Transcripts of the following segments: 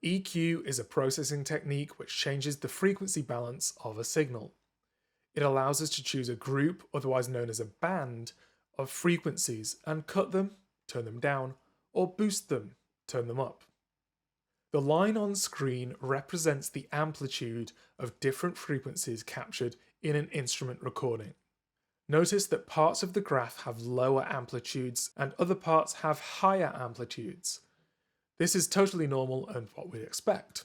EQ is a processing technique which changes the frequency balance of a signal. It allows us to choose a group, otherwise known as a band, of frequencies and cut them, turn them down, or boost them, turn them up. The line on screen represents the amplitude of different frequencies captured in an instrument recording. Notice that parts of the graph have lower amplitudes and other parts have higher amplitudes. This is totally normal and what we'd expect.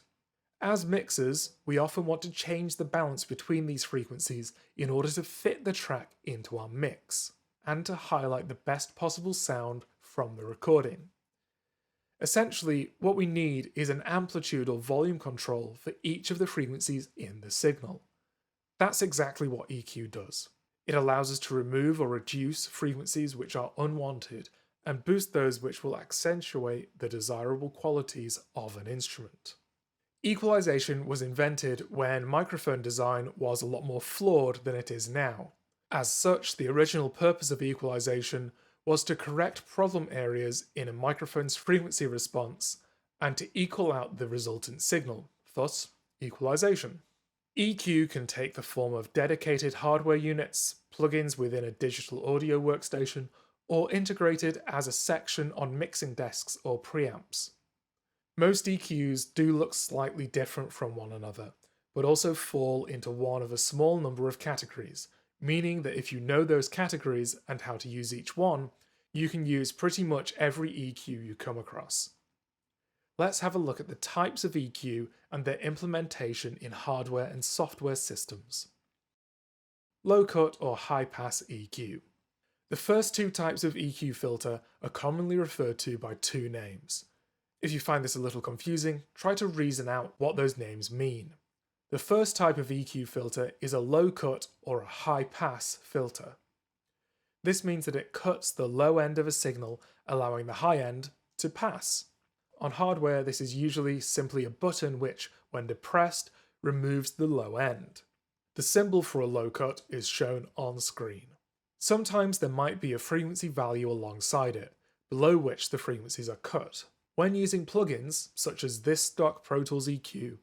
As mixers, we often want to change the balance between these frequencies in order to fit the track into our mix, and to highlight the best possible sound from the recording. Essentially, what we need is an amplitude or volume control for each of the frequencies in the signal. That's exactly what EQ does. It allows us to remove or reduce frequencies which are unwanted and boost those which will accentuate the desirable qualities of an instrument. Equalization was invented when microphone design was a lot more flawed than it is now. As such, the original purpose of equalization was to correct problem areas in a microphone's frequency response and to equal out the resultant signal, thus equalization. EQ can take the form of dedicated hardware units, plugins within a digital audio workstation, or integrated as a section on mixing desks or preamps. Most EQs do look slightly different from one another, but also fall into one of a small number of categories, meaning that if you know those categories and how to use each one, you can use pretty much every EQ you come across. Let's have a look at the types of EQ and their implementation in hardware and software systems. Low-cut or high-pass EQ. The first two types of EQ filter are commonly referred to by two names. If you find this a little confusing, try to reason out what those names mean. The first type of EQ filter is a low-cut or a high-pass filter. This means that it cuts the low end of a signal, allowing the high end to pass. On hardware, this is usually simply a button which, when depressed, removes the low end. The symbol for a low cut is shown on screen. Sometimes there might be a frequency value alongside it, below which the frequencies are cut. When using plugins, such as this stock Pro Tools EQ,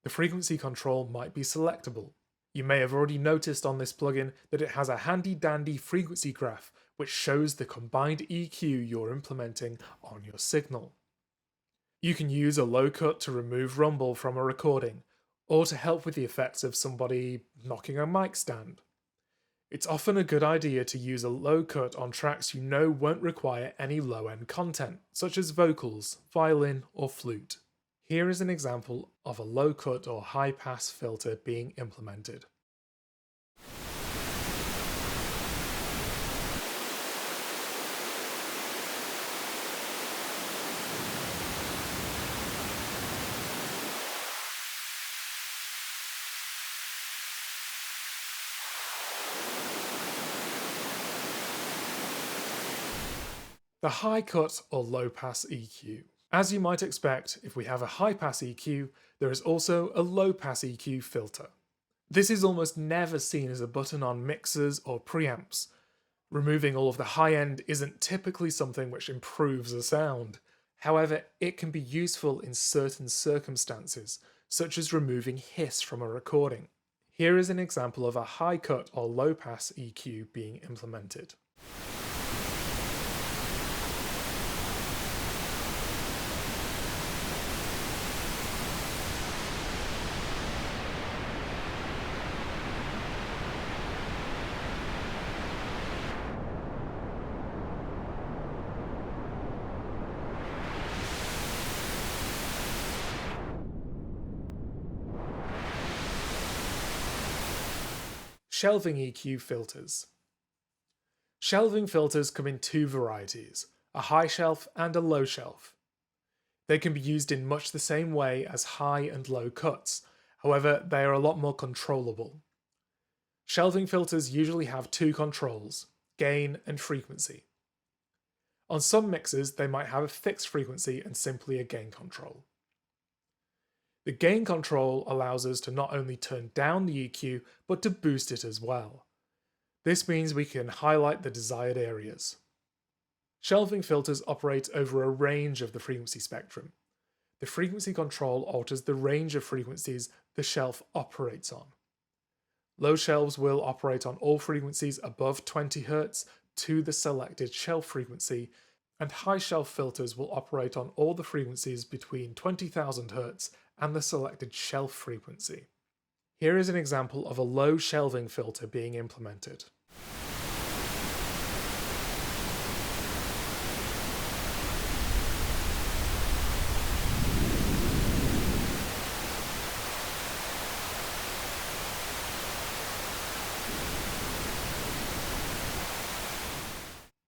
the frequency control might be selectable. You may have already noticed on this plugin that it has a handy-dandy frequency graph which shows the combined EQ you're implementing on your signal. You can use a low cut to remove rumble from a recording, or to help with the effects of somebody knocking a mic stand. It's often a good idea to use a low cut on tracks you know won't require any low-end content, such as vocals, violin, or flute. Here is an example of a low cut or high pass filter being implemented. The high cut or low pass EQ. As you might expect, if we have a high pass EQ, there is also a low pass EQ filter. This is almost never seen as a button on mixers or preamps. Removing all of the high end isn't typically something which improves the sound. However, it can be useful in certain circumstances, such as removing hiss from a recording. Here is an example of a high cut or low pass EQ being implemented. Shelving Eq Filters. Shelving filters come in two varieties, a high shelf and a low shelf. They can be used in much the same way as high and low cuts, however they are a lot more controllable. Shelving filters usually have two controls, gain and frequency. On some mixers they might have a fixed frequency and simply a gain control. The gain control allows us to not only turn down the EQ, but to boost it as well. This means we can highlight the desired areas. Shelving filters operate over a range of the frequency spectrum. The frequency control alters the range of frequencies the shelf operates on. Low shelves will operate on all frequencies above 20 Hz to the selected shelf frequency, and high shelf filters will operate on all the frequencies between 20,000 Hz and the selected shelf frequency. Here is an example of a low shelving filter being implemented.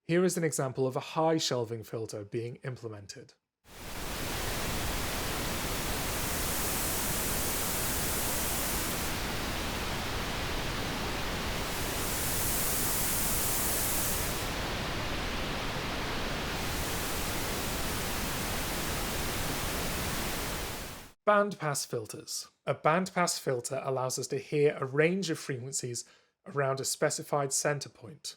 Here is an example of a high shelving filter being implemented. Bandpass filters. A bandpass filter allows us to hear a range of frequencies around a specified center point.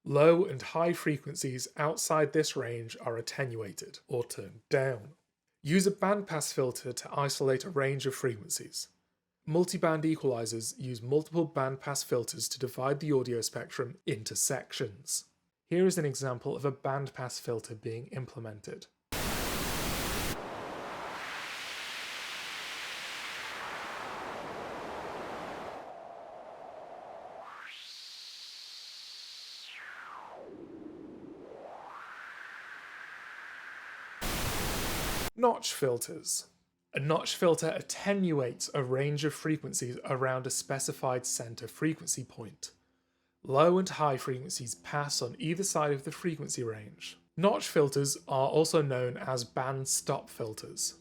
Low and high frequencies outside this range are attenuated, or turned down. Use a bandpass filter to isolate a range of frequencies. Multiband equalizers use multiple bandpass filters to divide the audio spectrum into sections. Here is an example of a bandpass filter being implemented. Notch filters. A notch filter attenuates a range of frequencies around a specified center frequency point. Low and high frequencies pass on either side of the frequency range. Notch filters are also known as band stop filters.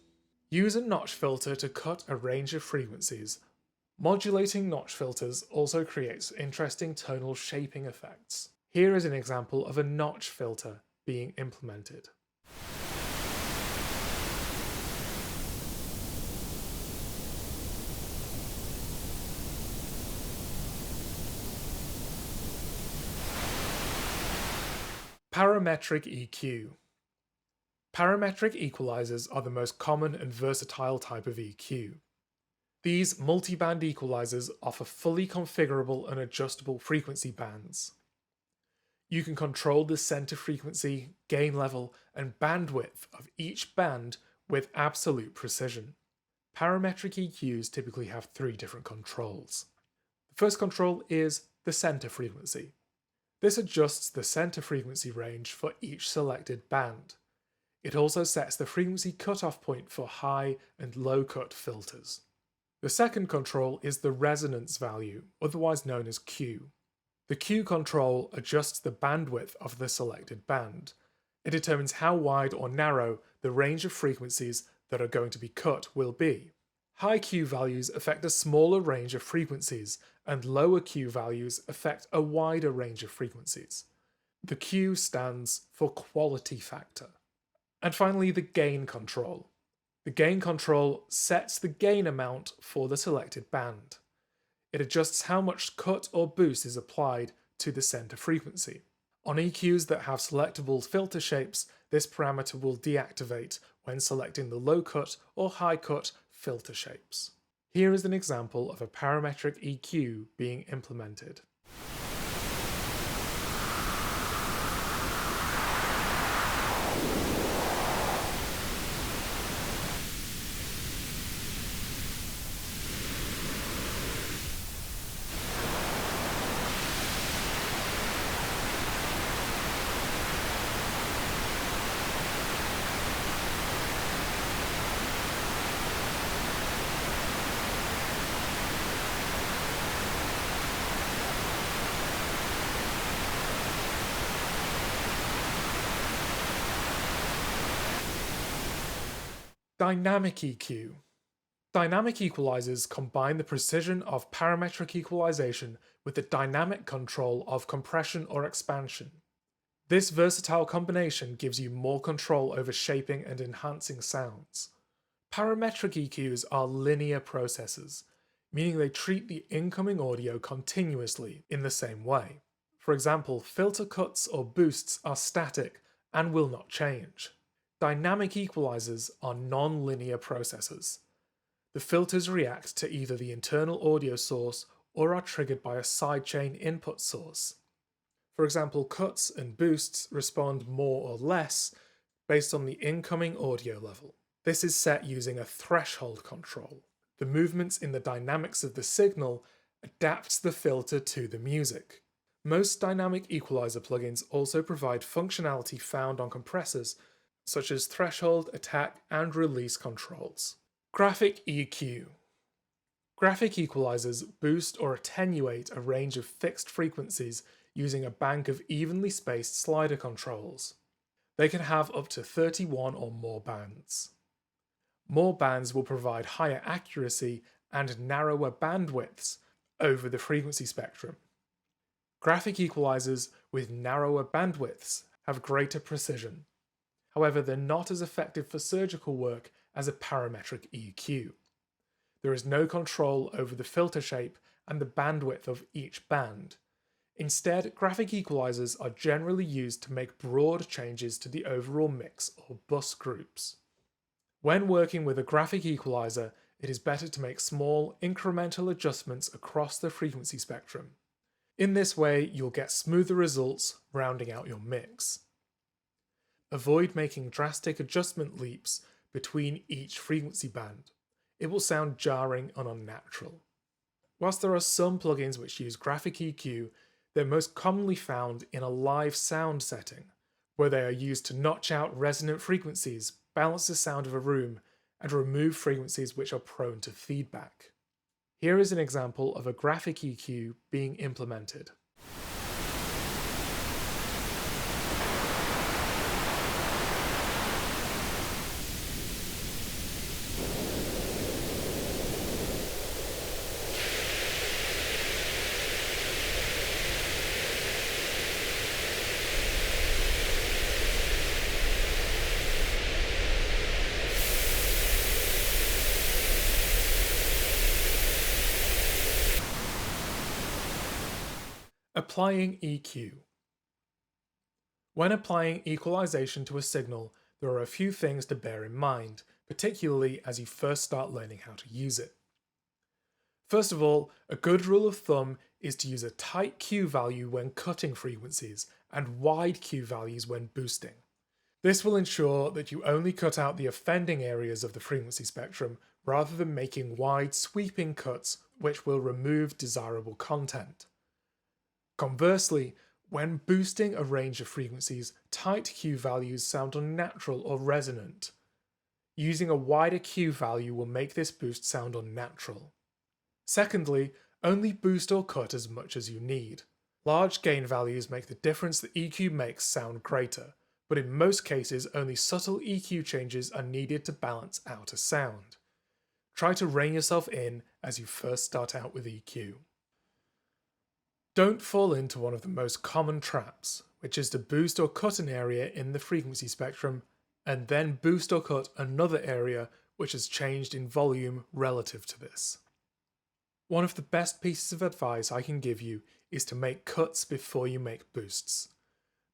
Use a notch filter to cut a range of frequencies. Modulating notch filters also creates interesting tonal shaping effects. Here is an example of a notch filter being implemented. Parametric EQ. Parametric equalizers are the most common and versatile type of EQ. These multi-band equalizers offer fully configurable and adjustable frequency bands. You can control the center frequency, gain level, and bandwidth of each band with absolute precision. Parametric EQs typically have three different controls. The first control is the center frequency. This adjusts the center frequency range for each selected band. It also sets the frequency cutoff point for high and low cut filters. The second control is the resonance value, otherwise known as Q. The Q control adjusts the bandwidth of the selected band. It determines how wide or narrow the range of frequencies that are going to be cut will be. High Q values affect a smaller range of frequencies, and lower Q values affect a wider range of frequencies. The Q stands for quality factor. And finally, the gain control. The gain control sets the gain amount for the selected band. It adjusts how much cut or boost is applied to the center frequency. On EQs that have selectable filter shapes, this parameter will deactivate when selecting the low cut or high cut filter shapes. Here is an example of a parametric EQ being implemented. Dynamic EQ. Dynamic equalizers combine the precision of parametric equalization with the dynamic control of compression or expansion. This versatile combination gives you more control over shaping and enhancing sounds. Parametric EQs are linear processors, meaning they treat the incoming audio continuously in the same way. For example, filter cuts or boosts are static and will not change. Dynamic equalizers are non-linear processors. The filters react to either the internal audio source or are triggered by a sidechain input source. For example, cuts and boosts respond more or less based on the incoming audio level. This is set using a threshold control. The movements in the dynamics of the signal adapts the filter to the music. Most dynamic equalizer plugins also provide functionality found on compressors, such as threshold, attack, and release controls. Graphic EQ. Graphic equalizers boost or attenuate a range of fixed frequencies using a bank of evenly spaced slider controls. They can have up to 31 or more bands. More bands will provide higher accuracy and narrower bandwidths over the frequency spectrum. Graphic equalizers with narrower bandwidths have greater precision. However, they're not as effective for surgical work as a parametric EQ. There is no control over the filter shape and the bandwidth of each band. Instead, graphic equalizers are generally used to make broad changes to the overall mix or bus groups. When working with a graphic equalizer, it is better to make small, incremental adjustments across the frequency spectrum. In this way, you'll get smoother results, rounding out your mix. Avoid making drastic adjustment leaps between each frequency band. It will sound jarring and unnatural. Whilst there are some plugins which use graphic EQ, they're most commonly found in a live sound setting, where they are used to notch out resonant frequencies, balance the sound of a room, and remove frequencies which are prone to feedback. Here is an example of a graphic EQ being implemented. Applying EQ. When applying equalization to a signal, there are a few things to bear in mind, particularly as you first start learning how to use it. First of all, a good rule of thumb is to use a tight Q value when cutting frequencies and wide Q values when boosting. This will ensure that you only cut out the offending areas of the frequency spectrum rather than making wide sweeping cuts which will remove desirable content. Conversely, when boosting a range of frequencies, tight Q values sound unnatural or resonant. Using a wider Q value will make this boost sound unnatural. Secondly, only boost or cut as much as you need. Large gain values make the difference the EQ makes sound greater, but in most cases only subtle EQ changes are needed to balance out a sound. Try to rein yourself in as you first start out with EQ. Don't fall into one of the most common traps, which is to boost or cut an area in the frequency spectrum, and then boost or cut another area which has changed in volume relative to this. One of the best pieces of advice I can give you is to make cuts before you make boosts.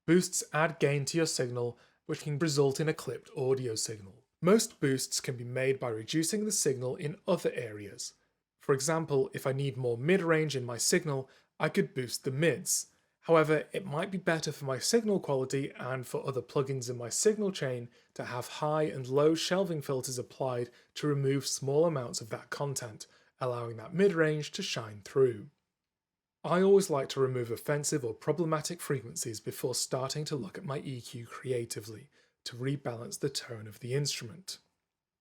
Boosts add gain to your signal, which can result in a clipped audio signal. Most boosts can be made by reducing the signal in other areas. For example, if I need more mid-range in my signal, I could boost the mids. However, it might be better for my signal quality and for other plugins in my signal chain to have high and low shelving filters applied to remove small amounts of that content, allowing that mid-range to shine through. I always like to remove offensive or problematic frequencies before starting to look at my EQ creatively to rebalance the tone of the instrument.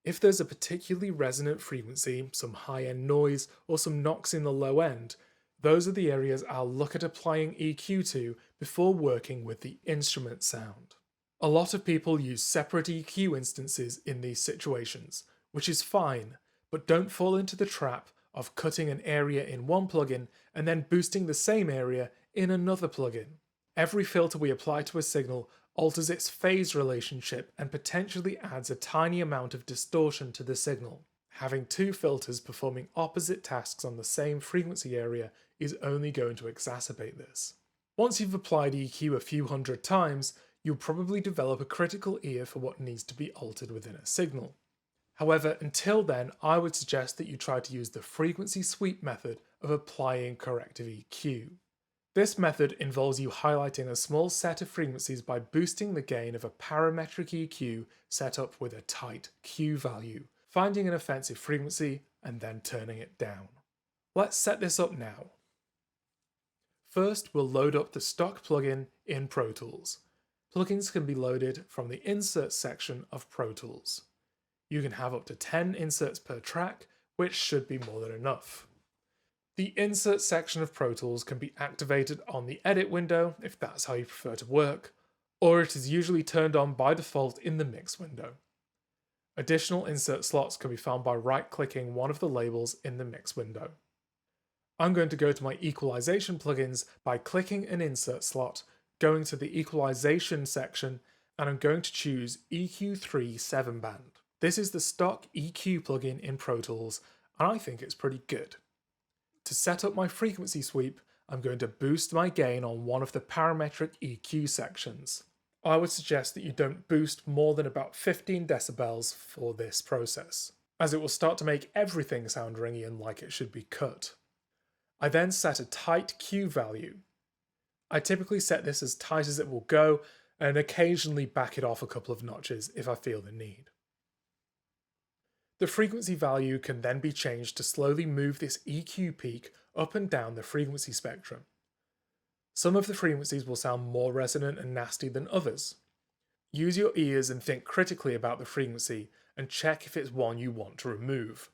If there's a particularly resonant frequency, some high-end noise, or some knocks in the low end, those are the areas I'll look at applying EQ to before working with the instrument sound. A lot of people use separate EQ instances in these situations, which is fine, but don't fall into the trap of cutting an area in one plugin and then boosting the same area in another plugin. Every filter we apply to a signal alters its phase relationship and potentially adds a tiny amount of distortion to the signal. Having two filters performing opposite tasks on the same frequency area is only going to exacerbate this. Once you've applied EQ a few hundred times, you'll probably develop a critical ear for what needs to be altered within a signal. However, until then, I would suggest that you try to use the frequency sweep method of applying corrective EQ. This method involves you highlighting a small set of frequencies by boosting the gain of a parametric EQ set up with a tight Q value, finding an offensive frequency and then turning it down. Let's set this up now. First, we'll load up the stock plugin in Pro Tools. Plugins can be loaded from the Insert section of Pro Tools. You can have up to 10 inserts per track, which should be more than enough. The Insert section of Pro Tools can be activated on the Edit window if that's how you prefer to work, or it is usually turned on by default in the Mix window. Additional insert slots can be found by right-clicking one of the labels in the Mix window. I'm going to go to my Equalization plugins by clicking an insert slot, going to the Equalization section, and I'm going to choose EQ3 7-band. This is the stock EQ plugin in Pro Tools, and I think it's pretty good. To set up my frequency sweep, I'm going to boost my gain on one of the Parametric EQ sections. I would suggest that you don't boost more than about 15 decibels for this process, as it will start to make everything sound ringy and like it should be cut. I then set a tight Q value. I typically set this as tight as it will go, and occasionally back it off a couple of notches if I feel the need. The frequency value can then be changed to slowly move this EQ peak up and down the frequency spectrum. Some of the frequencies will sound more resonant and nasty than others. Use your ears and think critically about the frequency and check if it's one you want to remove.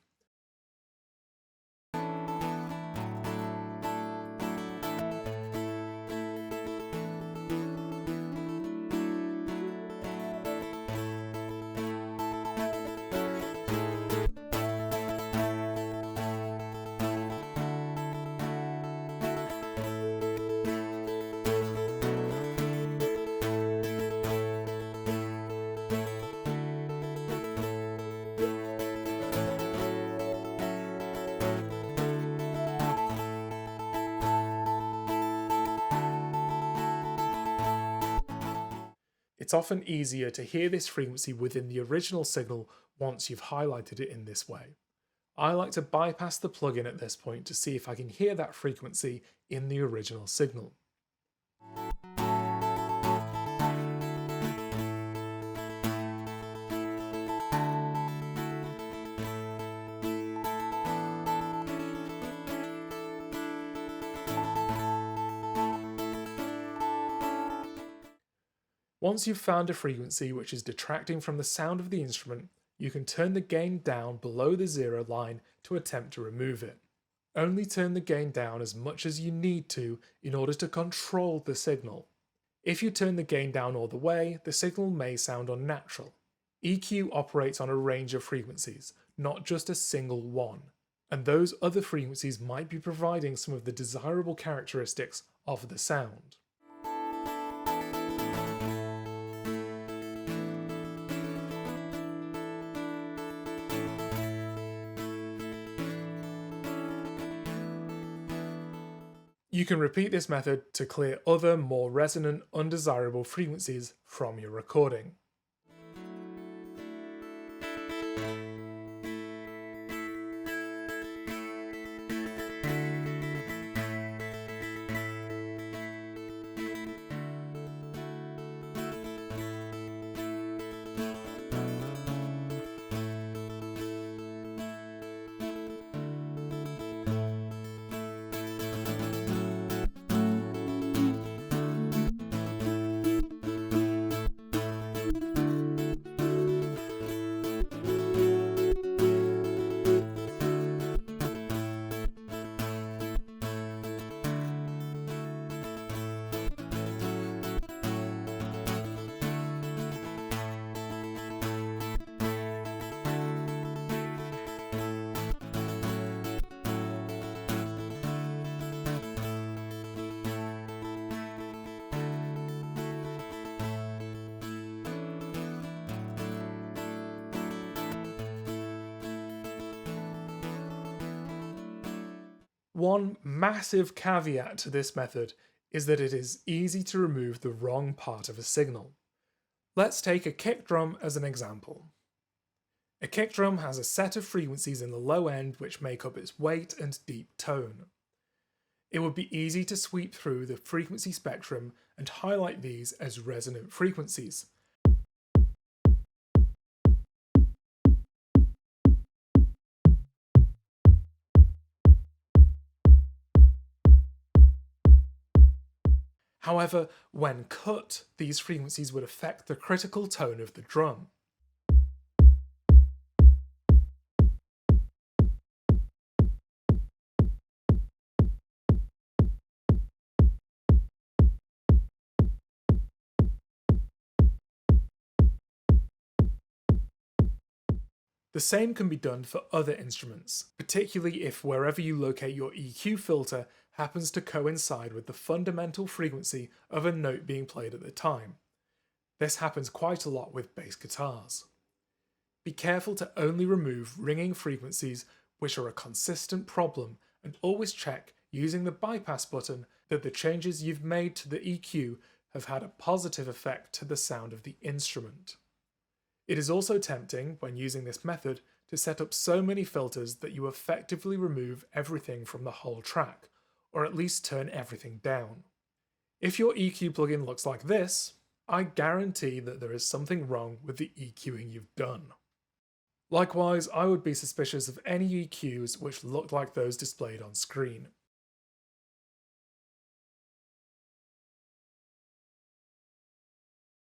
It's often easier to hear this frequency within the original signal once you've highlighted it in this way. I like to bypass the plugin at this point to see if I can hear that frequency in the original signal. Once you've found a frequency which is detracting from the sound of the instrument, you can turn the gain down below the 0 line to attempt to remove it. Only turn the gain down as much as you need to in order to control the signal. If you turn the gain down all the way, the signal may sound unnatural. EQ operates on a range of frequencies, not just a single one, and those other frequencies might be providing some of the desirable characteristics of the sound. You can repeat this method to clear other, more resonant, undesirable frequencies from your recording. One massive caveat to this method is that it is easy to remove the wrong part of a signal. Let's take a kick drum as an example. A kick drum has a set of frequencies in the low end which make up its weight and deep tone. It would be easy to sweep through the frequency spectrum and highlight these as resonant frequencies. However, when cut, these frequencies would affect the critical tone of the drum. The same can be done for other instruments, particularly if wherever you locate your EQ filter happens to coincide with the fundamental frequency of a note being played at the time. This happens quite a lot with bass guitars. Be careful to only remove ringing frequencies which are a consistent problem, and always check using the bypass button that the changes you've made to the EQ have had a positive effect to the sound of the instrument. It is also tempting, when using this method, to set up so many filters that you effectively remove everything from the whole track, or at least turn everything down. If your EQ plugin looks like this, I guarantee that there is something wrong with the EQing you've done. Likewise, I would be suspicious of any EQs which look like those displayed on screen.